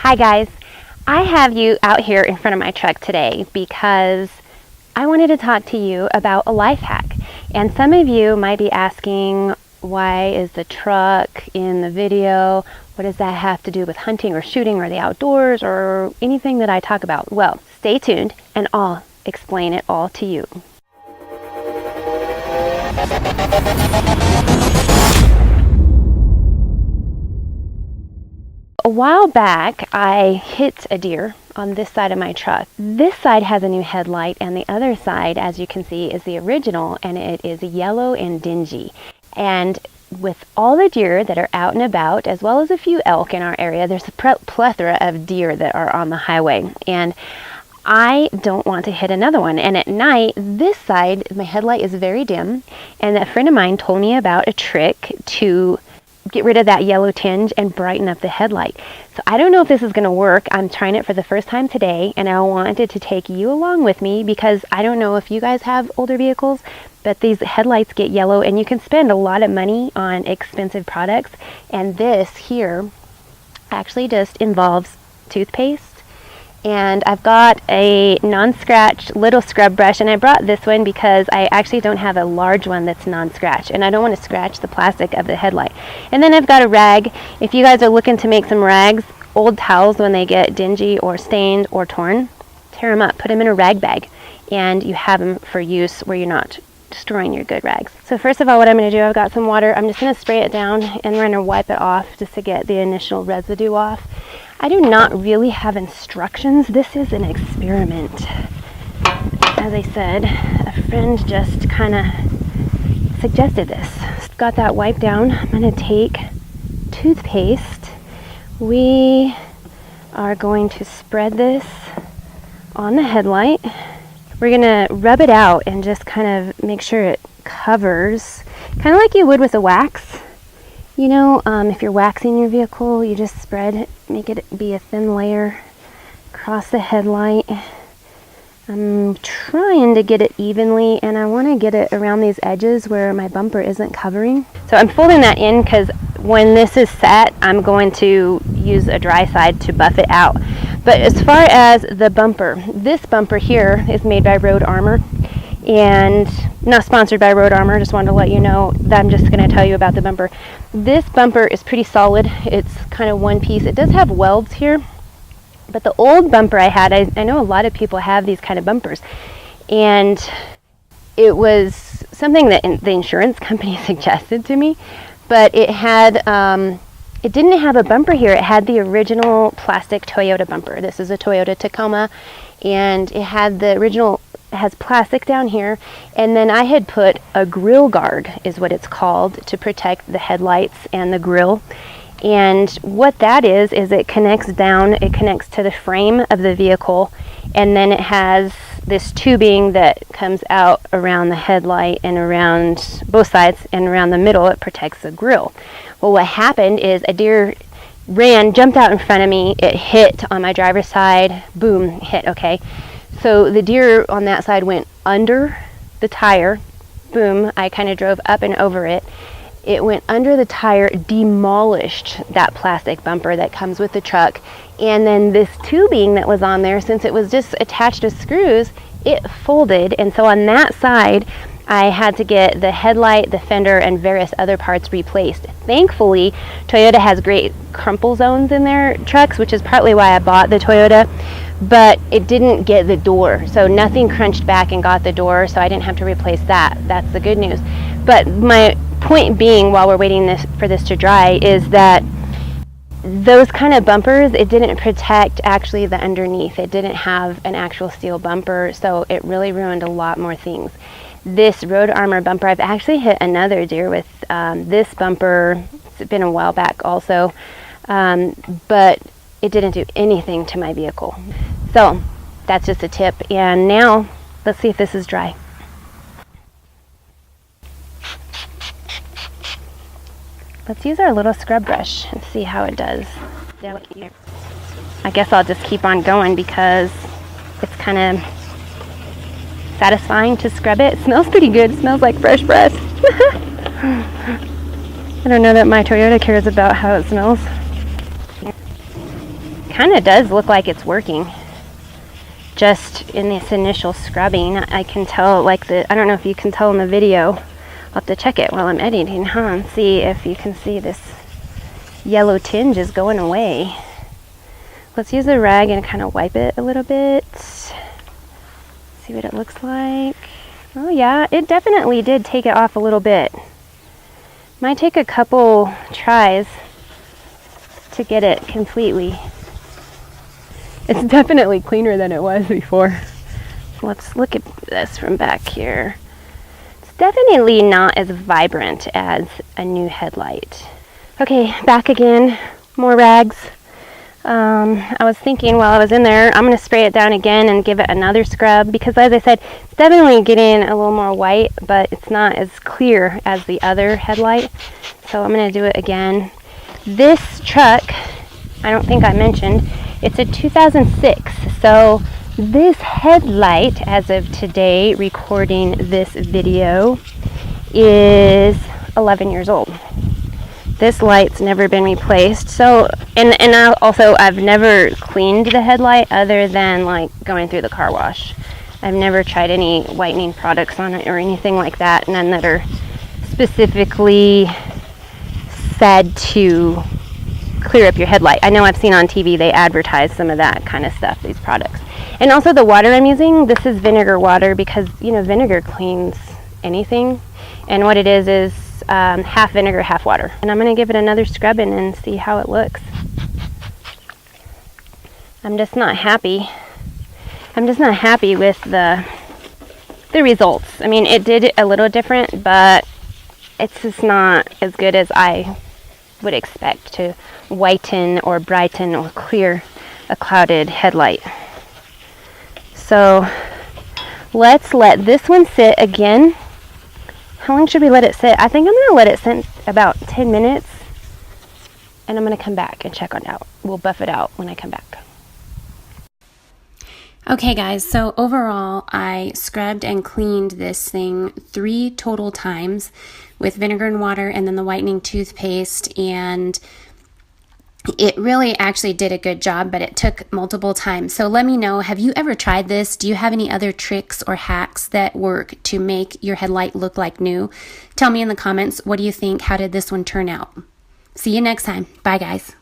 Hi guys, I have you out here in front of my truck today because I wanted to talk to you about a life hack. And some of you might be asking, why is the truck in the video? What does that have to do with hunting or shooting or the outdoors or anything that I talk about? Well, stay tuned and I'll explain it all to you. A while back, I hit a deer on this side of my truck. This side has a new headlight and the other side, as you can see, is the original, and it is yellow and dingy. And with all the deer that are out and about, as well as a few elk in our area, there's a plethora of deer that are on the highway. And I don't want to hit another one. And at night, this side, my headlight is very dim. And a friend of mine told me about a trick to get rid of that yellow tinge and brighten up the headlight. So I don't know if this is going to work. I'm trying it for the first time today, and I wanted to take you along with me because I don't know if you guys have older vehicles, but these headlights get yellow and you can spend a lot of money on expensive products. And this here actually just involves toothpaste. And I've got a non-scratch little scrub brush, and I brought this one because I actually don't have a large one that's non-scratch, and I don't want to scratch the plastic of the headlight. And then I've got a rag. If you guys are looking to make some rags, old towels when they get dingy or stained or torn, tear them up, put them in a rag bag, and you have them for use where you're not destroying your good rags. So first of all, what I'm going to do, I've got some water. I'm just going to spray it down and we're going to wipe it off just to get the initial residue off. I do not really have instructions. This is an experiment. As I said, a friend just kind of suggested this. Got that wiped down. I'm going to take toothpaste. We are going to spread this on the headlight. We're going to rub it out and just kind of make sure it covers, kind of like you would with a wax. You know, if you're waxing your vehicle, you just spread it, make it be a thin layer across the headlight. I'm trying to get it evenly, and I want to get it around these edges where my bumper isn't covering. So I'm folding that in because when this is set, I'm going to use a dry side to buff it out. But as far as the bumper, this bumper here is made by Road Armor. And not sponsored by Road Armor, just wanted to let you know that I'm just going to tell you about the bumper. This bumper is pretty solid. It's kind of one piece. It does have welds here, but the old bumper I had, I know a lot of people have these kind of bumpers, and it was something that the insurance company suggested to me, but it had, it didn't have a bumper here. It had the original plastic Toyota bumper. This is a Toyota Tacoma, and it had the original. It has plastic down here, and then I had put a grill guard, is what it's called, to protect the headlights and the grill. And what that is it connects down, it connects to the frame of the vehicle, and then it has this tubing that comes out around the headlight and around both sides, and around the middle it protects the grill. Well, what happened is a deer jumped out in front of me, it hit on my driver's side, boom, hit, okay. So the deer on that side went under the tire, boom, I kind of drove up and over it. It went under the tire, demolished that plastic bumper that comes with the truck, and then this tubing that was on there, since it was just attached to screws, it folded, and so on that side, I had to get the headlight, the fender, and various other parts replaced. Thankfully, Toyota has great crumple zones in their trucks, which is partly why I bought the Toyota, but it didn't get the door. So nothing crunched back and got the door, so I didn't have to replace that. That's the good news. But my point being, while we're waiting for this to dry, is that those kind of bumpers, it didn't protect actually the underneath. It didn't have an actual steel bumper, so it really ruined a lot more things. This Road Armor bumper, I've actually hit another deer with this bumper. It's been a while back also, but it didn't do anything to my vehicle. So that's just a tip. And now let's see if this is dry. Let's use our little scrub brush and see how it does. I guess I'll just keep on going because it's kind of satisfying to scrub it. It smells pretty good. It smells like fresh breath. I don't know that my Toyota cares about how it smells. kind of does look like it's working. Just in this initial scrubbing, I can tell, like I don't know if you can tell in the video. I'll have to check it while I'm editing, and see if you can see this yellow tinge is going away. Let's use a rag and kind of wipe it a little bit. See what it looks like. Oh yeah, it definitely did take it off a little bit. Might take a couple tries to get it completely. It's definitely cleaner than it was before. Let's look at this from back here. It's definitely not as vibrant as a new headlight. Okay, back again, more rags. I was thinking while I was in there, I'm going to spray it down again and give it another scrub, because as I said, it's definitely getting a little more white, but it's not as clear as the other headlight. So I'm going to do it again. This truck, I don't think I mentioned, it's a 2006, so this headlight, as of today, recording this video, is 11 years old. This light's never been replaced. So, and I've never cleaned the headlight other than like going through the car wash. I've never tried any whitening products on it or anything like that, none that are specifically said to clear up your headlight. I know I've seen on TV they advertise some of that kind of stuff, these products. And also the water I'm using, this is vinegar water, because vinegar cleans anything, and what it is half vinegar, half water. And I'm going to give it another scrubbing and see how it looks. I'm just not happy with the results. I mean, it did a little different, but it's just not as good as I would expect to whiten or brighten or clear a clouded headlight. So let's let this one sit again. How long should we let it sit? I think I'm going to let it sit about 10 minutes, and I'm going to come back and check on it out. We'll buff it out when I come back. Okay guys, so overall I scrubbed and cleaned this thing 3 total times with vinegar and water and then the whitening toothpaste, and it really actually did a good job, but it took multiple times. So let me know, have you ever tried this? Do you have any other tricks or hacks that work to make your headlight look like new? Tell me in the comments, what do you think? How did this one turn out? See you next time. Bye guys.